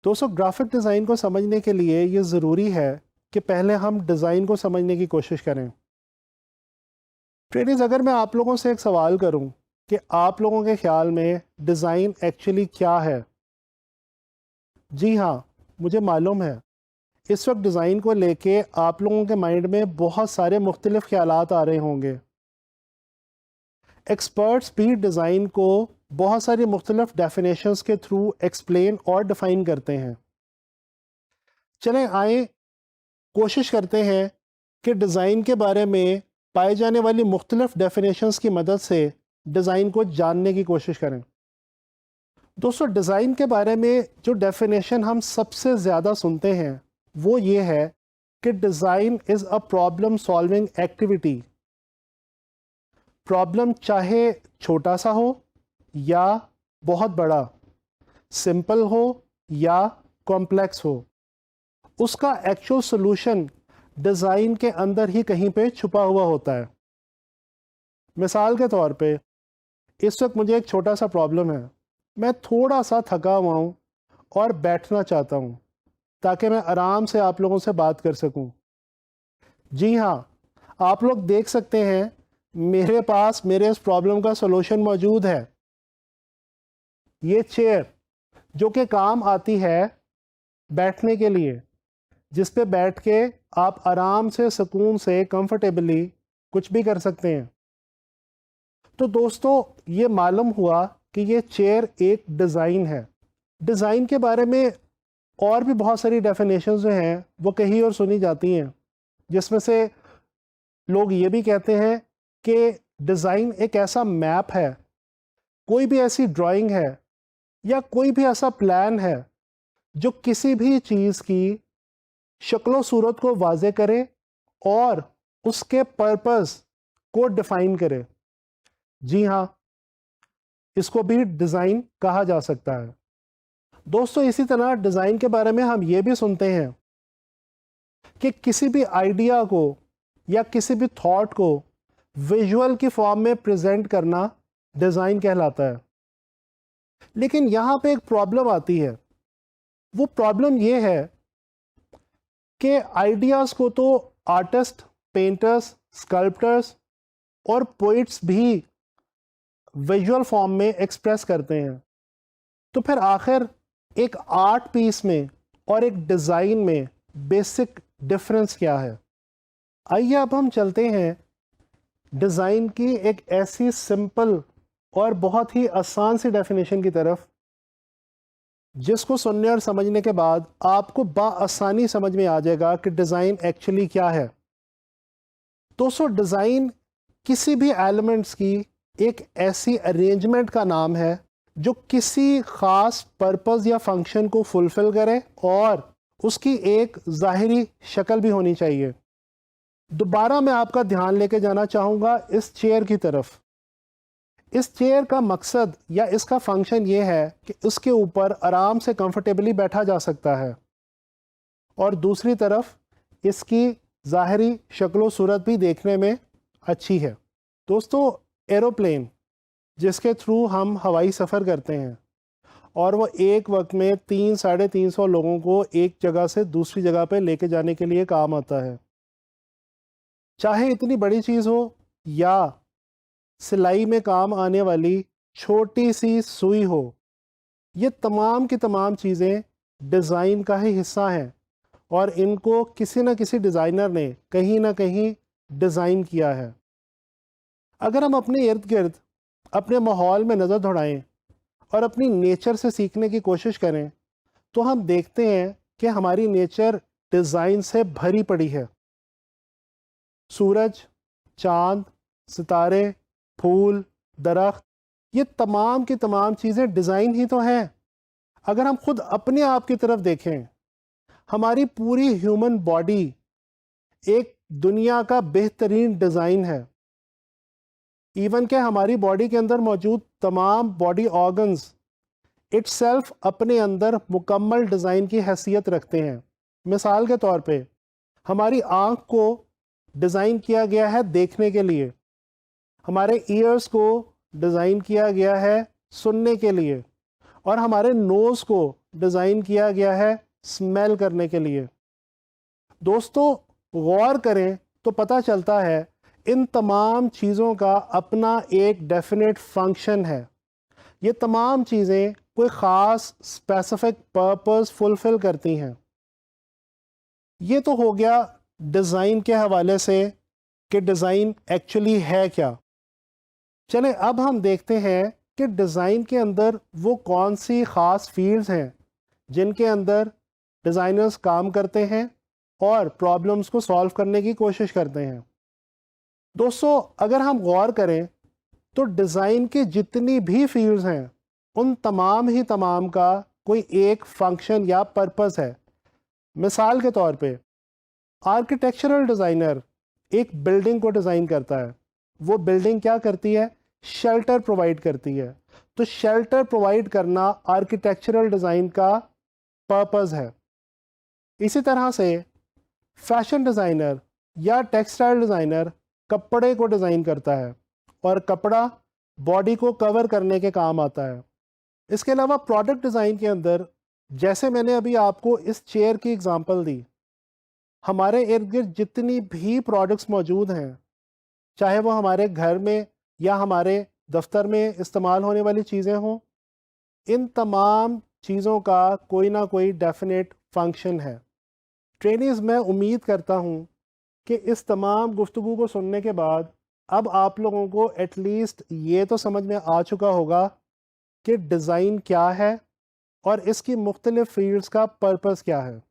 दोस्तों, graphic design को समझने के लिए ये ज़रूरी है कि पहले हम डिज़ाइन को समझने की कोशिश करें। ट्रेनिंग्स, अगर मैं आप लोगों से एक सवाल करूं कि आप लोगों के ख्याल में डिज़ाइन एक्चुअली क्या है? जी हाँ, मुझे मालूम है इस वक्त डिज़ाइन को लेके आप लोगों के माइंड में बहुत सारे मुख्तलिफ ख्यालात आ रहे होंगे। एक्सपर्ट्स भी डिज़ाइन को बहुत सारी मुख्तलिफ डेफिनेशंस के थ्रू एक्सप्लेन और डिफ़ाइन करते हैं। चलें आए कोशिश करते हैं कि डिज़ाइन के बारे में पाए जाने वाली मुख्तलिफ डेफिनेशंस की मदद से डिज़ाइन को जानने की कोशिश करें। दोस्तों, डिज़ाइन के बारे में जो डेफिनेशन हम सबसे ज़्यादा सुनते हैं वो ये है कि design is a problem solving activity. Problem चाहे छोटा सा हो या बहुत बड़ा, सिंपल हो या कॉम्प्लेक्स हो, उसका एक्चुअल सॉल्यूशन डिज़ाइन के अंदर ही कहीं पे छुपा हुआ होता है। मिसाल के तौर पे इस वक्त मुझे एक छोटा सा प्रॉब्लम है। मैं थोड़ा सा थका हुआ हूँ और बैठना चाहता हूँ ताकि मैं आराम से आप लोगों से बात कर सकूँ। जी हाँ, आप लोग देख सकते हैं मेरे पास मेरे इस प्रॉब्लम का सॉल्यूशन मौजूद है। ये चेयर जो कि काम आती है बैठने के लिए, जिस पे बैठ के आप आराम से सुकून से कंफर्टेबली कुछ भी कर सकते हैं। तो दोस्तों, ये मालूम हुआ कि ये चेयर एक डिज़ाइन है। डिज़ाइन के बारे में और भी बहुत सारी डेफिनेशंस जो हैं वो कही और सुनी जाती हैं, जिसमें से लोग ये भी कहते हैं कि डिज़ाइन एक ऐसा मैप है, कोई भी ऐसी ड्राइंग है या कोई भी ऐसा प्लान है जो किसी भी चीज़ की शक्ल सूरत को वाज़े करे और उसके पर्पस को डिफाइन करे। जी हाँ, इसको भी डिज़ाइन कहा जा सकता है। दोस्तों, इसी तरह डिज़ाइन के बारे में हम ये भी सुनते हैं कि किसी भी आइडिया को या किसी भी थॉट को विजुअल की फॉर्म में प्रेजेंट करना डिज़ाइन कहलाता है। लेकिन यहाँ पे एक प्रॉब्लम आती है। वो प्रॉब्लम ये है कि आइडियाज़ को तो आर्टिस्ट, पेंटर्स, स्कल्प्टर्स और पोइट्स भी विजुअल फॉर्म में एक्सप्रेस करते हैं। तो फिर आखिर एक आर्ट पीस में और एक डिज़ाइन में बेसिक डिफरेंस क्या है? आइए अब हम चलते हैं डिज़ाइन की एक ऐसी सिंपल और बहुत ही आसान सी डेफिनेशन की तरफ, जिसको सुनने और समझने के बाद आपको बआसानी समझ में आ जाएगा कि डिज़ाइन एक्चुअली क्या है। दोस्तों, डिज़ाइन किसी भी एलिमेंट्स की एक ऐसी अरेंजमेंट का नाम है जो किसी ख़ास पर्पस या फंक्शन को फुलफ़िल करे और उसकी एक ज़ाहिरी शक्ल भी होनी चाहिए। दोबारा मैं आपका ध्यान लेके जाना चाहूँगा इस चेयर की तरफ। इस चेयर का मकसद या इसका फंक्शन ये है कि उसके ऊपर आराम से कंफर्टेबली बैठा जा सकता है और दूसरी तरफ इसकी ज़ाहिरी शक्ल सूरत भी देखने में अच्छी है। दोस्तों, एरोप्लेन जिसके थ्रू हम हवाई सफ़र करते हैं और वो एक वक्त में 300-350 लोगों को एक जगह से दूसरी जगह पे लेके जाने के लिए काम आता है। चाहे इतनी बड़ी चीज़ हो या सिलाई में काम आने वाली छोटी सी सुई हो, ये तमाम की तमाम चीज़ें डिज़ाइन का ही हिस्सा हैं और इनको किसी न किसी डिज़ाइनर ने कहीं ना कहीं डिज़ाइन किया है। अगर हम अपने इर्द गिर्द अपने माहौल में नज़र दौड़ाएं और अपनी नेचर से सीखने की कोशिश करें तो हम देखते हैं कि हमारी नेचर डिज़ाइन से भरी पड़ी है। सूरज, चाँद, सितारे, फूल, दरख्त, ये तमाम की तमाम चीज़ें डिज़ाइन ही तो हैं। अगर हम खुद अपने आप की तरफ देखें, हमारी पूरी ह्यूमन बॉडी एक दुनिया का बेहतरीन डिज़ाइन है। इवन के हमारी बॉडी के अंदर मौजूद तमाम बॉडी ऑर्गन्स इटसेल्फ अपने अंदर मुकम्मल डिज़ाइन की हैसियत रखते हैं। मिसाल के तौर पे हमारी आँख को डिज़ाइन किया गया है देखने के लिए, हमारे ईयर्स को डिज़ाइन किया गया है सुनने के लिए और हमारे नोज़ को डिज़ाइन किया गया है स्मेल करने के लिए। दोस्तों गौर करें तो पता चलता है इन तमाम चीज़ों का अपना एक डेफिनेट फंक्शन है। ये तमाम चीज़ें कोई ख़ास स्पेसिफिक पर्पस फुलफ़िल करती हैं। ये तो हो गया डिज़ाइन के हवाले से कि डिज़ाइन एक्चुअली है क्या। चलें अब हम देखते हैं कि डिज़ाइन के अंदर वो कौन सी ख़ास फील्ड्स हैं जिनके अंदर डिज़ाइनर्स काम करते हैं और प्रॉब्लम्स को सॉल्व करने की कोशिश करते हैं। दोस्तों अगर हम गौर करें तो डिज़ाइन की जितनी भी फील्ड्स हैं उन तमाम ही तमाम का कोई एक फंक्शन या पर्पस है। मिसाल के तौर पे आर्किटेक्चरल डिज़ाइनर एक बिल्डिंग को डिज़ाइन करता है। वो बिल्डिंग क्या करती है? शेल्टर प्रोवाइड करती है। तो शेल्टर प्रोवाइड करना आर्किटेक्चरल डिज़ाइन का पर्पस है। इसी तरह से फैशन डिज़ाइनर या टेक्सटाइल डिज़ाइनर कपड़े को डिज़ाइन करता है और कपड़ा बॉडी को कवर करने के काम आता है। इसके अलावा प्रोडक्ट डिज़ाइन के अंदर जैसे मैंने अभी आपको इस चेयर की एग्जांपल दी, हमारे इर्द गिर्द जितनी भी प्रोडक्ट्स मौजूद हैं, चाहे वो हमारे घर में या हमारे दफ्तर में इस्तेमाल होने वाली चीज़ें हों, इन तमाम चीज़ों का कोई ना कोई डेफिनेट फंक्शन है। ट्रेनीज़, मैं उम्मीद करता हूँ कि इस तमाम गुफ्तगू को सुनने के बाद अब आप लोगों को एटलीस्ट ये तो समझ में आ चुका होगा कि डिज़ाइन क्या है और इसकी मुख्तलिफ़ फील्ड्स का पर्पस क्या है।